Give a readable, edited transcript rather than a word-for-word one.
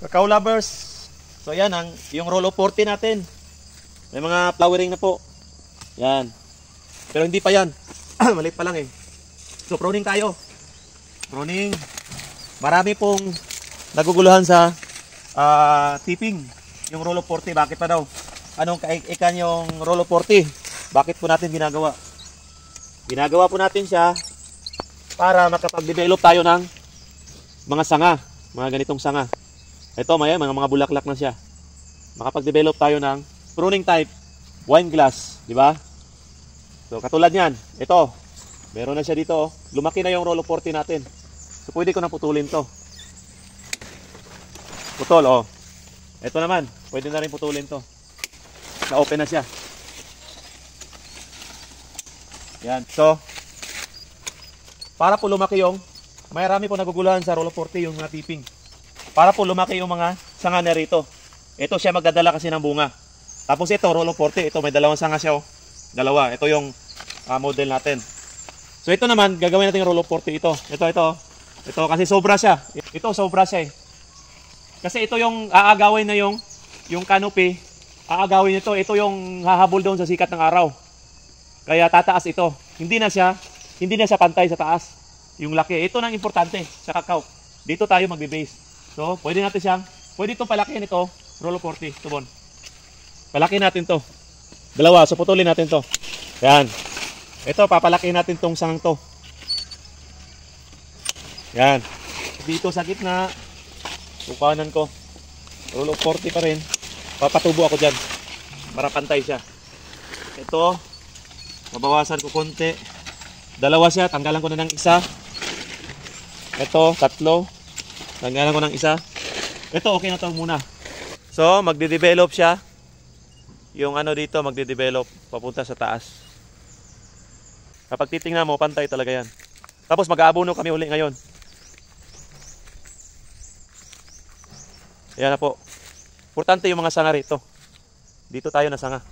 Kakao lovers. So yan yung roll of 40 natin. May mga flowering na po. Yan. Pero hindi pa yan. Maliit pa lang eh. So pruning tayo. Pruning. Marami pong naguguluhan sa tipping. Yung roll of 40. Bakit pa daw? Anong kaikikan yung roll of 40? Bakit po natin ginagawa? Ginagawa po natin siya para makapag-develop tayo ng mga sanga. Mga ganitong sanga. Ito mga bulaklak na siya. Makapag-develop tayo ng pruning type wine glass, di ba? So katulad niyan, ito. Meron na siya dito, lumaki na yung roll of 40 natin. So pwede ko na putulin 'to. Putol, oh. Ito naman, pwede na rin putulin 'to. Na-open na siya. Yan. So para po lumaki yung marami po naguguluhan sa roll of 40 yung mga tipping. Para po lumaki yung mga sanga na rito. Ito siya magdadala kasi ng bunga. Tapos ito, roll of 40. Ito, may dalawang sanga siya. Oh. Dalawa. Ito yung model natin. So ito naman, gagawin natin yung roll of 40 ito. Ito. Ito kasi sobra siya. Ito, sobra siya eh. Kasi ito yung aagawin na yung canopy. Aagawin ito. Ito yung hahabol doon sa sikat ng araw. Kaya tataas ito. Hindi na siya pantay sa taas. Yung laki. Ito nang importante sa kakao. Dito tayo magbe-base. So, pwede itong palakihin ito, roll of 40, tubon. Palakihin natin to. Dalawa, so putulin natin to. Yan. Ito, papalakihin natin tong sangang to. Yan. Dito sa gitna, tukanan ko. Roll of 40 pa rin. Papatubo ako dyan. Para pantay siya. Ito, mabawasan ko konti. Dalawa siya, tanggalan ko na ng isa. Ito, tatlo. Tanggalan ko ng isa. Ito, okay na to muna. So, magde-develop siya. Yung dito, magde-develop papunta sa taas. Kapag titingnan mo, pantay talaga yan. Tapos mag-aabono kami uli ngayon. Ayan na po. Importante yung mga sanga rito. Dito tayo na sanga.